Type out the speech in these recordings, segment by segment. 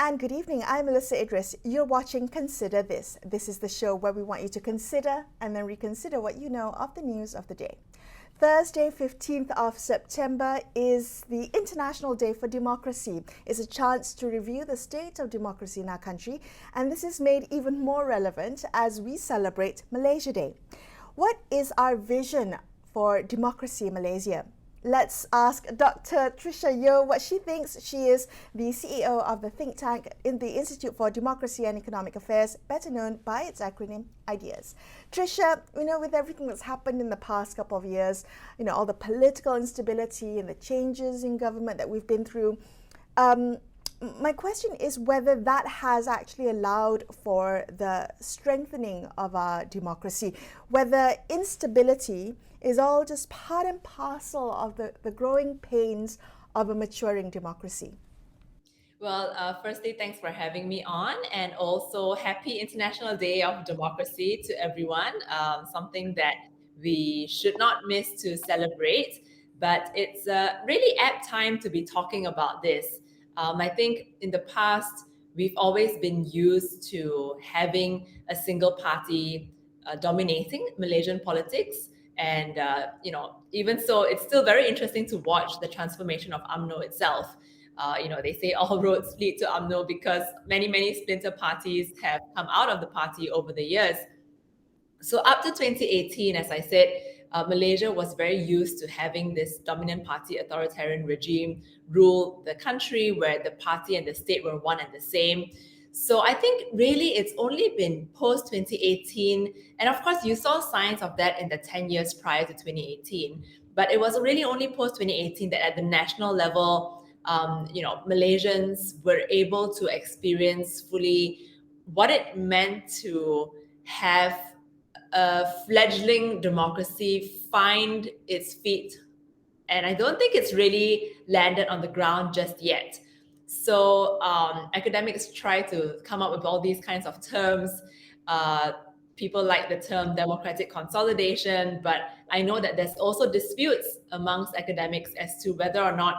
and good evening. I'm Melissa Idris. You're watching Consider This. This is the show where we want you to consider and then reconsider what you know of the news of the day. Thursday, 15th of September is the International Day for Democracy. It's a chance to review the state of democracy in our country, and this is made even more relevant as we celebrate Malaysia Day. What is our vision for democracy in Malaysia? Let's ask Dr. Tricia Yeo what she thinks. She is the CEO of the think tank in the Institute for Democracy and Economic Affairs, better known by its acronym IDEAS. Tricia, with everything that's happened in the past couple of years, all the political instability and the changes in government that we've been through, my question is whether that has actually allowed for the strengthening of our democracy, whether instability is all just part and parcel of the growing pains of a maturing democracy. Well, firstly, thanks for having me on, and also happy International Day of Democracy to everyone. Something that we should not miss to celebrate, but it's a really apt time to be talking about this. I think in the past, we've always been used to having a single party dominating Malaysian politics. And, even so, it's still very interesting to watch the transformation of UMNO itself. They say all roads lead to UMNO because many splinter parties have come out of the party over the years. So up to 2018, as I said, Malaysia was very used to having this dominant party authoritarian regime rule the country, where the party and the state were one and the same. So I think really it's only been post 2018, and of course you saw signs of that in the 10 years prior to 2018, but it was really only post 2018 that at the national level, Malaysians were able to experience fully what it meant to have a fledgling democracy find its feet. And I don't think it's really landed on the ground just yet. So academics try to come up with all these kinds of terms. People like the term democratic consolidation, but I know that there's also disputes amongst academics as to whether or not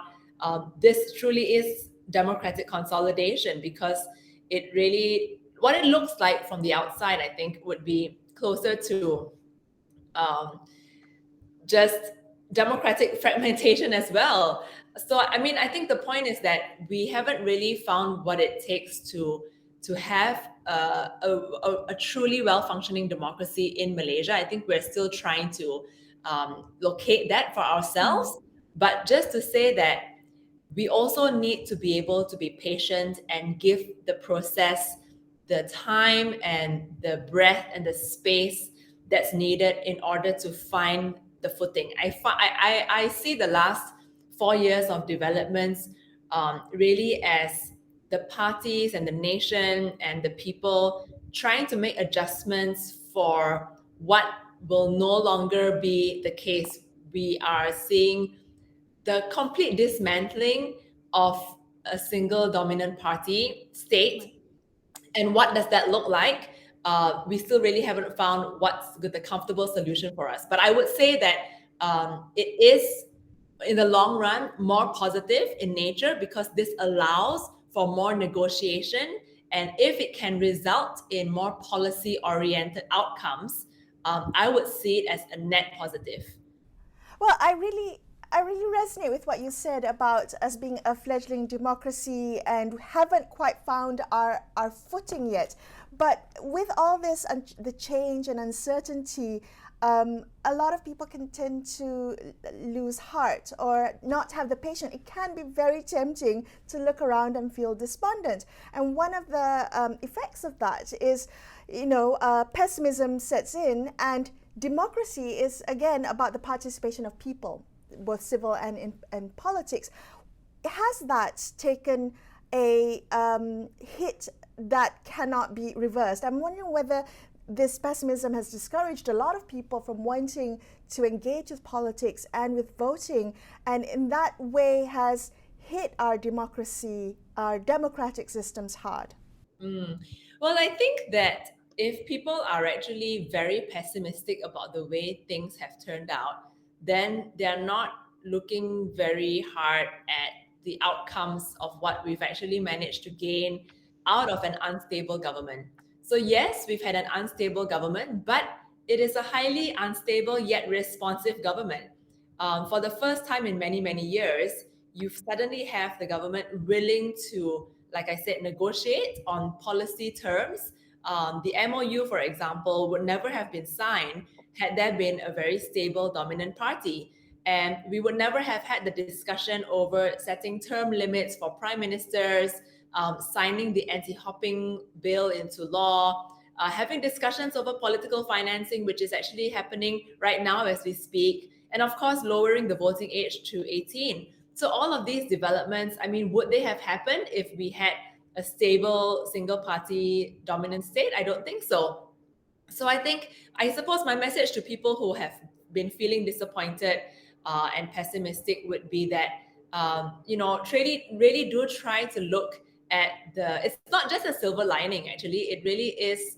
this truly is democratic consolidation, because it really, what it looks like from the outside, I think, would be closer to just democratic fragmentation as well. So, I think the point is that we haven't really found what it takes to have a truly well-functioning democracy in Malaysia. I think we're still trying to locate that for ourselves. But just to say that we also need to be able to be patient and give the process the time and the breadth and the space that's needed in order to find the footing. I see the last 4 years of developments really as the parties and the nation and the people trying to make adjustments for what will no longer be the case. We are seeing the complete dismantling of a single dominant party state. And what does that look like? We still really haven't found what's the comfortable solution for us. But I would say that it is, in the long run, more positive in nature, because this allows for more negotiation. And if it can result in more policy-oriented outcomes, I would see it as a net positive. Well, I really resonate with what you said about us being a fledgling democracy and haven't quite found our footing yet. But with all this and the change and uncertainty, a lot of people can tend to lose heart or not have the patience. It can be very tempting to look around and feel despondent. And one of the effects of that is, pessimism sets in, and democracy is, again, about the participation of people, both civil and in politics. Has that taken a hit that cannot be reversed? I'm wondering whether this pessimism has discouraged a lot of people from wanting to engage with politics and with voting, and in that way has hit our democracy, our democratic systems hard. Well, I think that if people are actually very pessimistic about the way things have turned out, then they're not looking very hard at the outcomes of what we've actually managed to gain out of an unstable government. So yes, we've had an unstable government, but it is a highly unstable yet responsive government. For the first time in many, many years, you suddenly have the government willing to, like I said, negotiate on policy terms. The MOU, for example, would never have been signed had there been a very stable dominant party. And we would never have had the discussion over setting term limits for prime ministers, signing the anti-hopping bill into law, having discussions over political financing, which is actually happening right now as we speak, and of course, lowering the voting age to 18. So all of these developments, I mean, would they have happened if we had a stable single party dominant state? I don't think so. So I suppose my message to people who have been feeling disappointed and pessimistic would be that, really do try to look at it's not just a silver lining, actually. It really is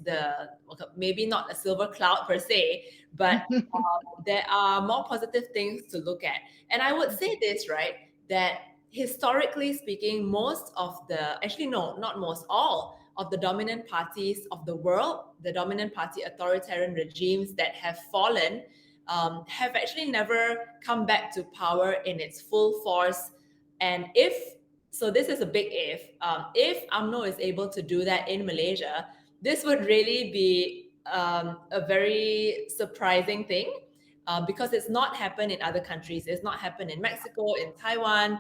maybe not a silver cloud per se, but there are more positive things to look at. And I would say this, right, that historically speaking, not most, all of the dominant parties of the world, the dominant party authoritarian regimes that have fallen, have actually never come back to power in its full force. And this is a big if UMNO is able to do that in Malaysia, this would really be a very surprising thing, because it's not happened in other countries. It's not happened in Mexico, in Taiwan,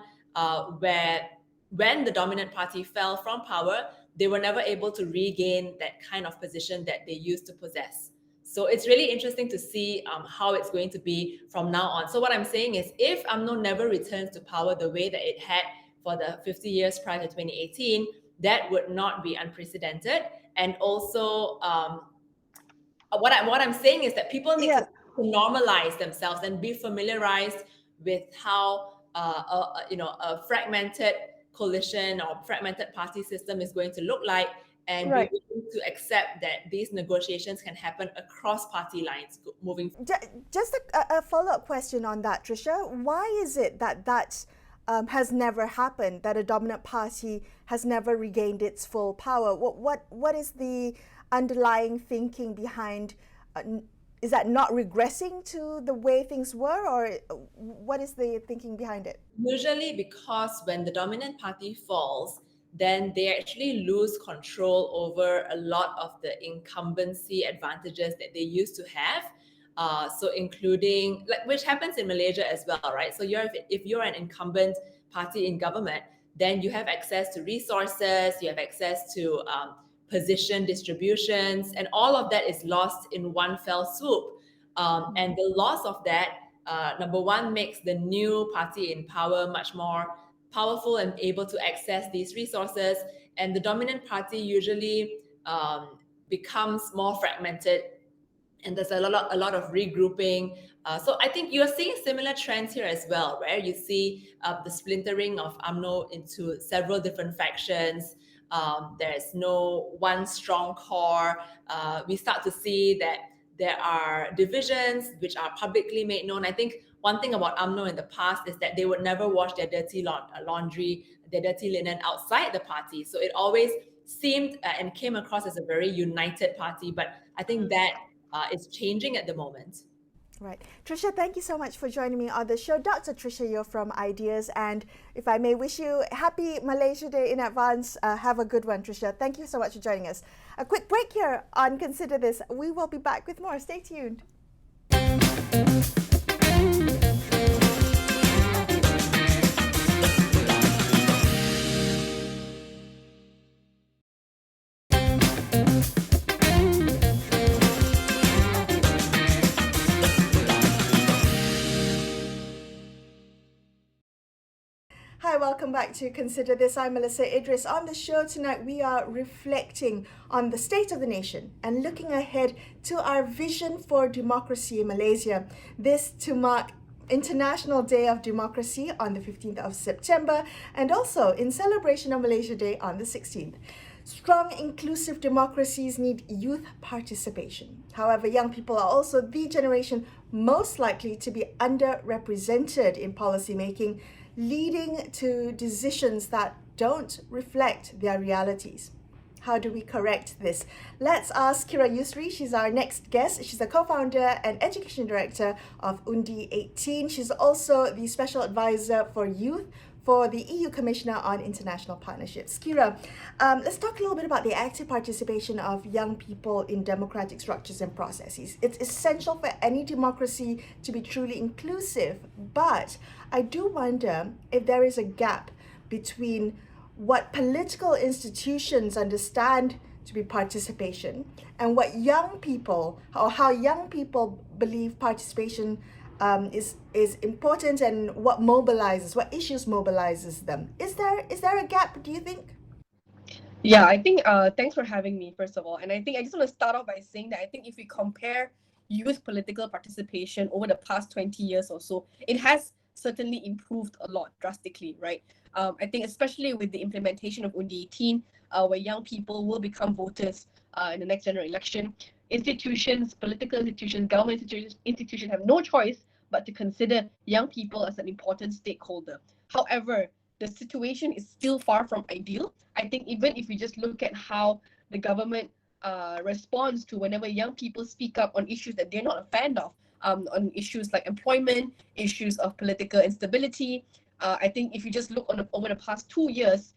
where when the dominant party fell from power, they were never able to regain that kind of position that they used to possess. So it's really interesting to see how it's going to be from now on. So what I'm saying is, if UMNO never returns to power the way that it had for the 50 years prior to 2018, that would not be unprecedented. And also, what I'm saying is that people need to normalize themselves and be familiarized with how a fragmented coalition or fragmented party system is going to look like, and be willing to accept that these negotiations can happen across party lines moving forward. Just a follow-up question on that, Tricia. Why is it that has never happened, that a dominant party has never regained its full power? What is the underlying thinking behind? Is that not regressing to the way things were, or what is the thinking behind it? Usually because when the dominant party falls, then they actually lose control over a lot of the incumbency advantages that they used to have. So including, which happens in Malaysia as well, right? So if you're an incumbent party in government, then you have access to resources, you have access to position distributions, and all of that is lost in one fell swoop. And the loss of that, number one, makes the new party in power much more powerful and able to access these resources. And the dominant party usually becomes more fragmented, and there's a lot of regrouping. So I think you're seeing similar trends here as well, where you see the splintering of UMNO into several different factions. There's no one strong core. We start to see that there are divisions which are publicly made known. I think one thing about UMNO in the past is that they would never wash their dirty laundry, their dirty linen outside the party. So it always seemed and came across as a very united party. But I think that is changing at the moment. Right. Tricia, thank you so much for joining me on the show. Dr. Tricia, you're from Ideas. And if I may wish you happy Malaysia Day in advance, have a good one, Tricia. Thank you so much for joining us. A quick break here on Consider This. We will be back with more. Stay tuned. Hi, welcome back to Consider This. I'm Melissa Idris. On the show tonight, we are reflecting on the state of the nation and looking ahead to our vision for democracy in Malaysia. This to mark International Day of Democracy on the 15th of September, and also in celebration of Malaysia Day on the 16th. Strong, inclusive democracies need youth participation. However, young people are also the generation most likely to be underrepresented in policy making, leading to decisions that don't reflect their realities. How do we correct this? Let's ask Kira Yusri. She's our next guest. She's the co-founder and education director of Undi 18. She's also the special advisor for youth for the EU Commissioner on International Partnerships. Kira, let's talk a little bit about the active participation of young people in democratic structures and processes. It's essential for any democracy to be truly inclusive, but I do wonder if there is a gap between what political institutions understand to be participation and what young people, or how young people believe participation is important, and what issues mobilizes them. Is there a gap, do you think? Yeah, I think thanks for having me, first of all. And I think I just want to start off by saying that I think if we compare youth political participation over the past 20 years or so, it has certainly improved a lot drastically, right? I think especially with the implementation of Undi 18, where young people will become voters in the next general election, institutions, political institutions, government institutions have no choice but to consider young people as an important stakeholder. However, the situation is still far from ideal. I think even if we just look at how the government responds to whenever young people speak up on issues that they're not a fan of, on issues like employment, issues of political instability. I think if you just look over the past 2 years,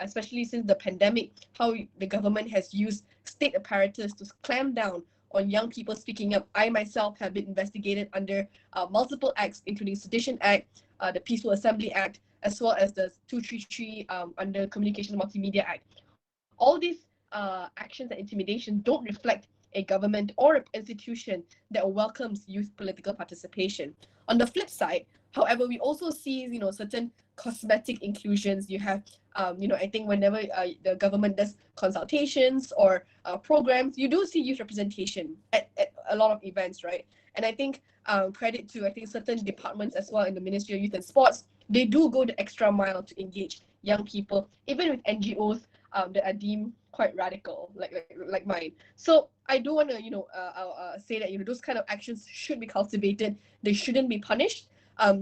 especially since the pandemic, how the government has used state apparatus to clamp down on young people speaking up. I myself have been investigated under multiple acts, including Sedition Act, the Peaceful Assembly Act, as well as the 233 under Communication Multimedia Act. All these actions and intimidation don't reflect a government or an institution that welcomes youth political participation. On the flip side, however, we also see, certain cosmetic inclusions. You have, I think whenever the government does consultations or programs, you do see youth representation at a lot of events, right? And I think credit to, I think, certain departments as well in the Ministry of Youth and Sports, they do go the extra mile to engage young people, even with NGOs that are deemed quite radical, like mine. So I do want to, say that those kind of actions should be cultivated. They shouldn't be punished.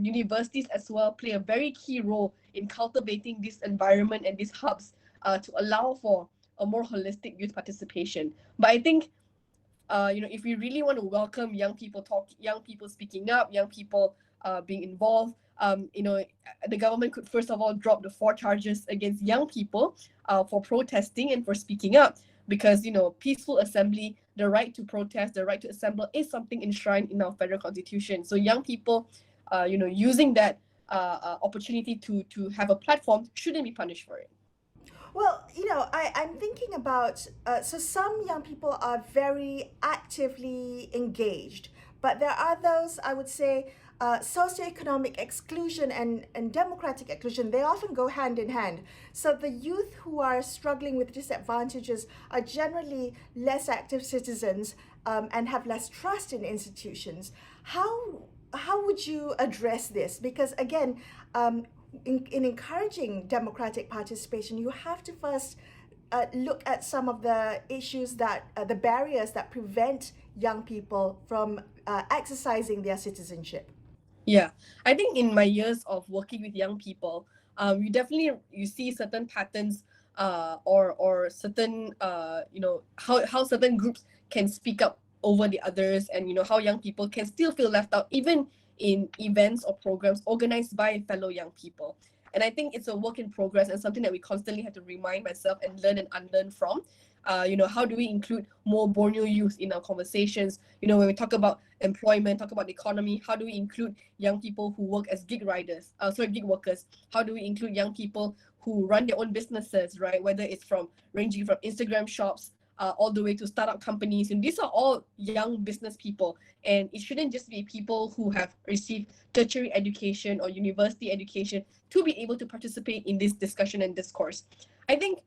Universities as well play a very key role in cultivating this environment and these hubs to allow for a more holistic youth participation. But I think if we really want to welcome young people speaking up, young people being involved, the government could first of all drop the 4 charges against young people for protesting and for speaking up, because peaceful assembly, the right to protest, the right to assemble is something enshrined in our federal constitution. So young people, using that opportunity to have a platform shouldn't be punished for it. Well, I'm thinking about, so some young people are very actively engaged, but there are those, I would say, socioeconomic exclusion and democratic exclusion, they often go hand in hand. So the youth who are struggling with disadvantages are generally less active citizens, and have less trust in institutions. How would you address this? Because again, in encouraging democratic participation, you have to first look at some of the issues the barriers that prevent young people from exercising their citizenship. Yeah, I think in my years of working with young people, you see certain patterns, or certain how certain groups can speak up over the others, and how young people can still feel left out even in events or programs organized by fellow young people. And I think it's a work in progress and something that we constantly have to remind myself and learn and unlearn from. How do we include more Borneo youth in our conversations? When we talk about employment, talk about the economy, how do we include young people who work as gig workers? How do we include young people who run their own businesses, right? Whether it's ranging from Instagram shops all the way to startup companies. And these are all young business people. And it shouldn't just be people who have received tertiary education or university education to be able to participate in this discussion and discourse. I think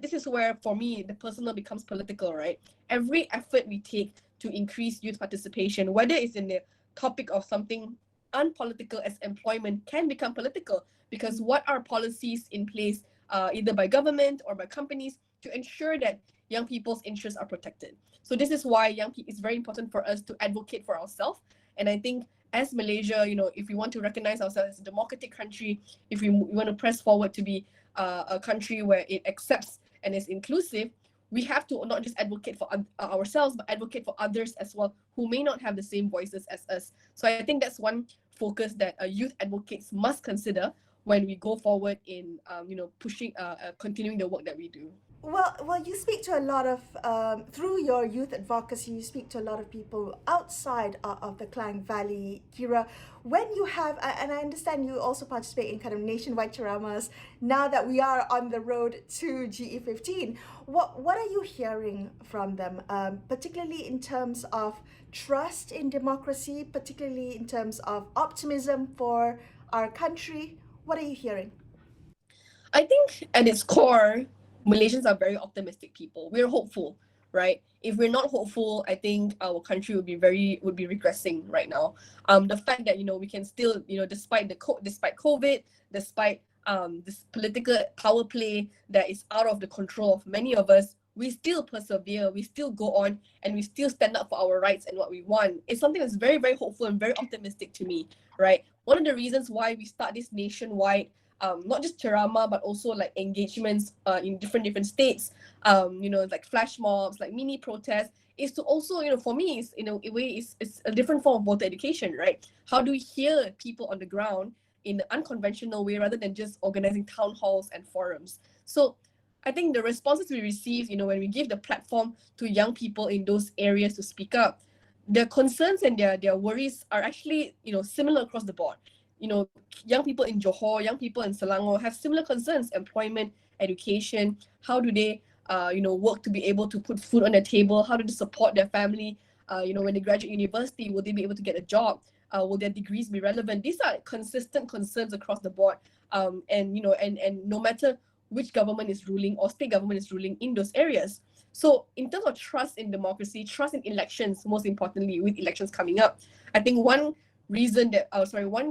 this is where, for me, the personal becomes political, right? Every effort we take to increase youth participation, whether it's in the topic of something unpolitical as employment, can become political, because what are policies in place, either by government or by companies, to ensure that young people's interests are protected? So this is why it's very important for us to advocate for ourselves. And I think as Malaysia, if we want to recognize ourselves as a democratic country, if we want to press forward to be a country where it accepts and is inclusive, we have to not just advocate for ourselves, but advocate for others as well who may not have the same voices as us. So I think that's one focus that youth advocates must consider when we go forward in pushing continuing the work that we do. Well, you speak to a lot of through your youth advocacy. You speak to a lot of people outside of the Klang Valley, Kira. When you have, and I understand you also participate in kind of nationwide charamas. Now that we are on the road to GE15, what are you hearing from them, particularly in terms of trust in democracy, particularly in terms of optimism for our country? What are you hearing? I think at its core, Malaysians are very optimistic people. We're hopeful, right? If we're not hopeful, I think our country would be regressing right now. The fact that we can still despite despite COVID, despite this political power play that is out of the control of many of us, we still persevere, we still go on, and we still stand up for our rights and what we want. It's something that's very, very hopeful and very optimistic to me, right? One of the reasons why we start this nationwide not just ceramah but also like engagements in different states, like flash mobs, like mini protests, is to also, for me, is a way, it's a different form of voter education, right? How do we hear people on the ground in an unconventional way rather than just organizing town halls and forums? So I think the responses we receive, when we give the platform to young people in those areas to speak up, their concerns and their worries are actually, similar across the board. Young people in Johor, young people in Selangor have similar concerns: employment, education. How do they, work to be able to put food on their table? How do they support their family? When they graduate university, will they be able to get a job? Will their degrees be relevant? These are consistent concerns across the board. And no matter which government is ruling or state government is ruling in those areas. So in terms of trust in democracy, trust in elections, most importantly, with elections coming up, I think one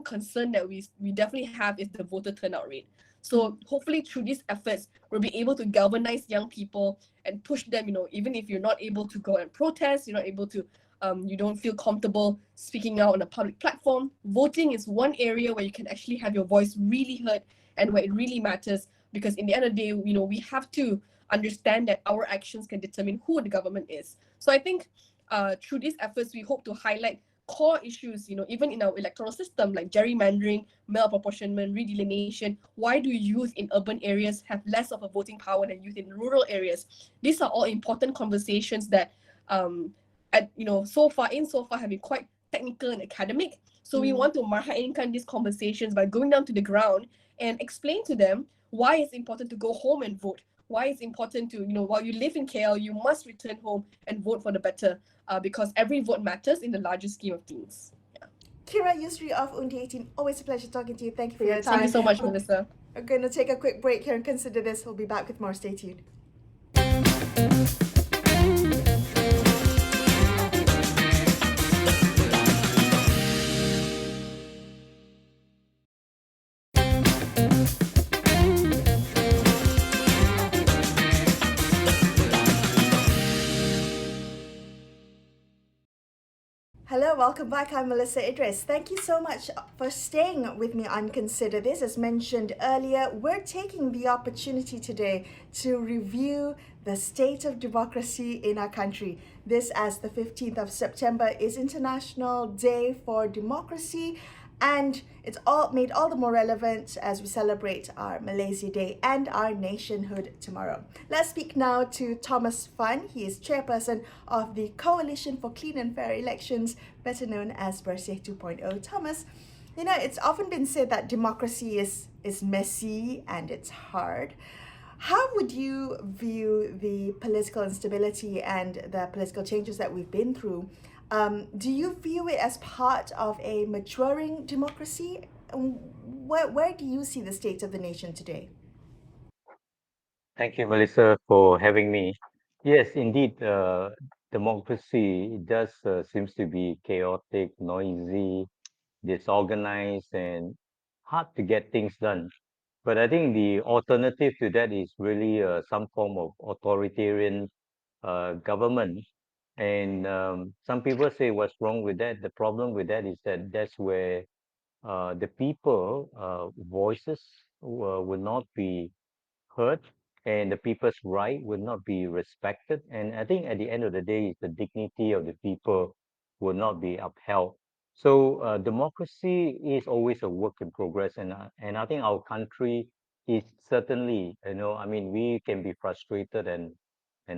concern that we definitely have is the voter turnout rate. So hopefully through these efforts, we'll be able to galvanize young people and push them, even if you're not able to go and protest, you're not able to, you don't feel comfortable speaking out on a public platform. Voting is one area where you can actually have your voice really heard and where it really matters, because in the end of the day, we have to understand that our actions can determine who the government is. So I think through these efforts, we hope to highlight core issues, even in our electoral system, like gerrymandering, malapportionment, redelineation. Why do youth in urban areas have less of a voting power than youth in rural areas? These are all important conversations that, so far have been quite technical and academic. So we want to marhainkan these conversations by going down to the ground and explain to them why it's important to go home and vote. Why it's important to, while you live in KL, you must return home and vote for the better, because every vote matters in the larger scheme of things. Yeah. Kira Yusri of Undi 18, always a pleasure talking to you. Thank you for your Thank you time. so much, Melissa. We're going to take a quick break here and consider this. We'll be back with more. Stay tuned. Hello, welcome back. I'm Melissa Idris. Thank you so much for staying with me on Consider This. As mentioned earlier, we're taking the opportunity today to review the state of democracy in our country. This, as the 15th of September is International Day for Democracy, and it's all made all the more relevant as we celebrate our Malaysia Day and our nationhood tomorrow. Let's speak now to Thomas Fun. He is chairperson of the Coalition for Clean and Fair Elections, better known as Bersih 2.0. Thomas, it's often been said that democracy is messy and it's hard. How would you view the political instability and the political changes that we've been through? Do you view it as part of a maturing democracy? Where do you see the state of the nation today? Thank you, Melissa, for having me. Yes, indeed, democracy does seems to be chaotic, noisy, disorganized, and hard to get things done. But I think the alternative to that is really some form of authoritarian government. And some people say, what's wrong with that? The problem with that is that that's where the people voices will not be heard, and the people's right will not be respected. And I think at the end of the day, the dignity of the people will not be upheld. So democracy is always a work in progress, and I think our country is certainly, I mean, we can be frustrated and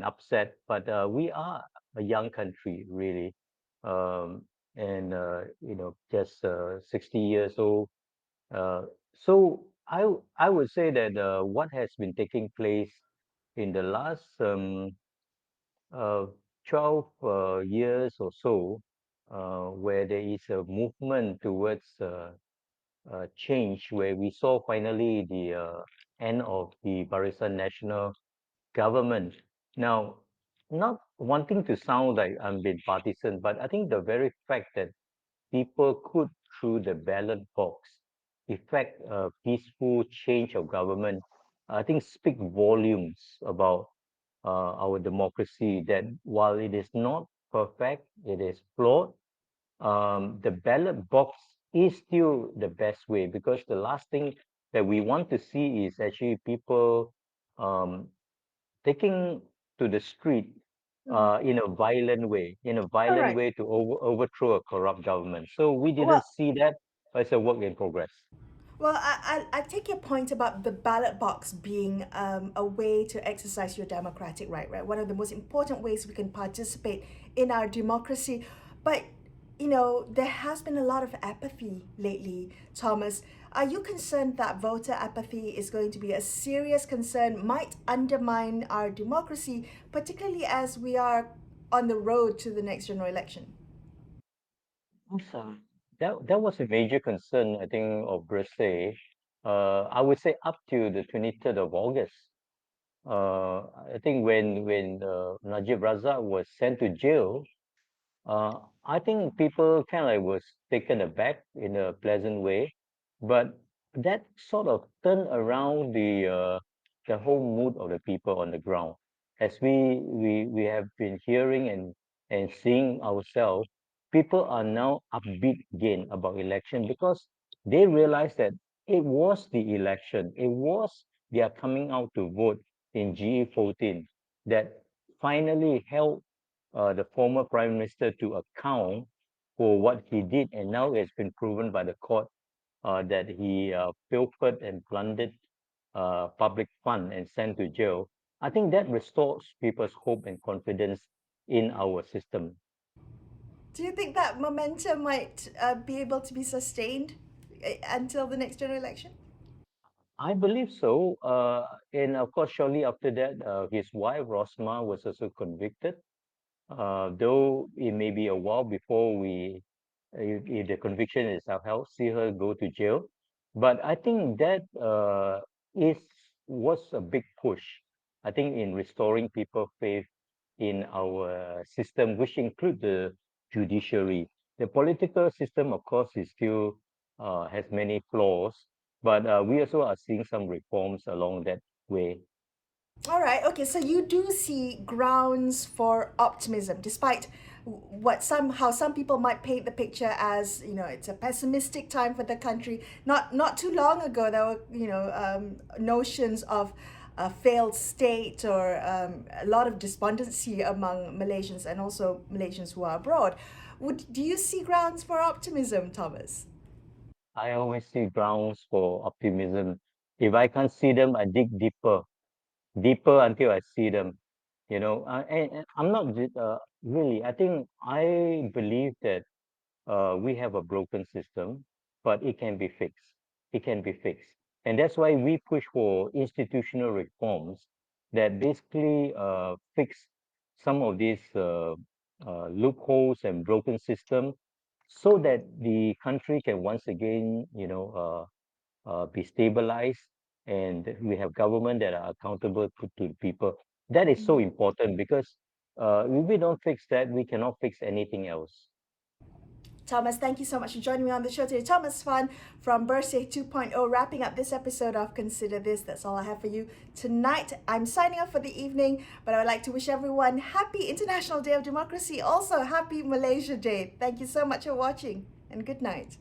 upset, but we are a young country, really, um, and just 60 years old. Uh, so I would say that what has been taking place in the last uh, 12 years or so, where there is a movement towards change, where we saw finally the end of the Barisan National Government. Now, not wanting to sound like I'm being partisan, but I think the very fact that people could, through the ballot box, effect a peaceful change of government, I think speak volumes about our democracy. That while it is not perfect, it is flawed. The ballot box is still the best way, because the last thing that we want to see is actually people um, taking to the street Mm. in a All violent right. way to overthrow a corrupt government. So we didn't Well, see that as a work in progress. Well, I take your point about the ballot box being a way to exercise your democratic right, right? One of the most important ways we can participate in our democracy. But, there has been a lot of apathy lately, Thomas. Are you concerned that voter apathy is going to be a serious concern, might undermine our democracy, particularly as we are on the road to the next general election? Awesome. That was a major concern, I think, of Brazil. I would say up to the 23rd of August. I think when Najib Razak was sent to jail, I think people kind of like was taken aback in a pleasant way, but that sort of turned around the whole mood of the people on the ground. As we have been hearing and seeing ourselves, people are now upbeat again about election, because they realize that it was the election, it was their coming out to vote in GE14 that finally held the former prime minister to account for what he did, and now it's been proven by the court that he pilfered and plundered public fund and sent to jail. I think that restores people's hope and confidence in our system. Do you think that momentum might be able to be sustained until the next general election? I believe so. And of course, shortly after that, his wife Rosma was also convicted. Though it may be a while before if the conviction is upheld, see her go to jail. But I think that is was a big push, I think, in restoring people faith in our system, which include the judiciary. The political system, of course, is still has many flaws, but we also are seeing some reforms along that way. All right. Okay. So you do see grounds for optimism, despite what some people might paint the picture as, it's a pessimistic time for the country. Not too long ago, there were notions of a failed state, or a lot of despondency among Malaysians and also Malaysians who are abroad. Do you see grounds for optimism, Thomas? I always see grounds for optimism. If I can't see them, I dig deeper until I see them. And I'm not really. I think I believe that we have a broken system, but it can be fixed. It can be fixed, and that's why we push for institutional reforms that basically fix some of these loopholes and broken system, so that the country can once again, be stabilized, and we have government that are accountable to the people. That is so important, because if we don't fix that, we cannot fix anything else. Thomas, thank you so much for joining me on the show today. Thomas Fan from Bersih 2.0, wrapping up this episode of Consider This. That's all I have for you tonight. I'm signing off for the evening, but I would like to wish everyone happy International Day of Democracy. Also, happy Malaysia Day. Thank you so much for watching, and good night.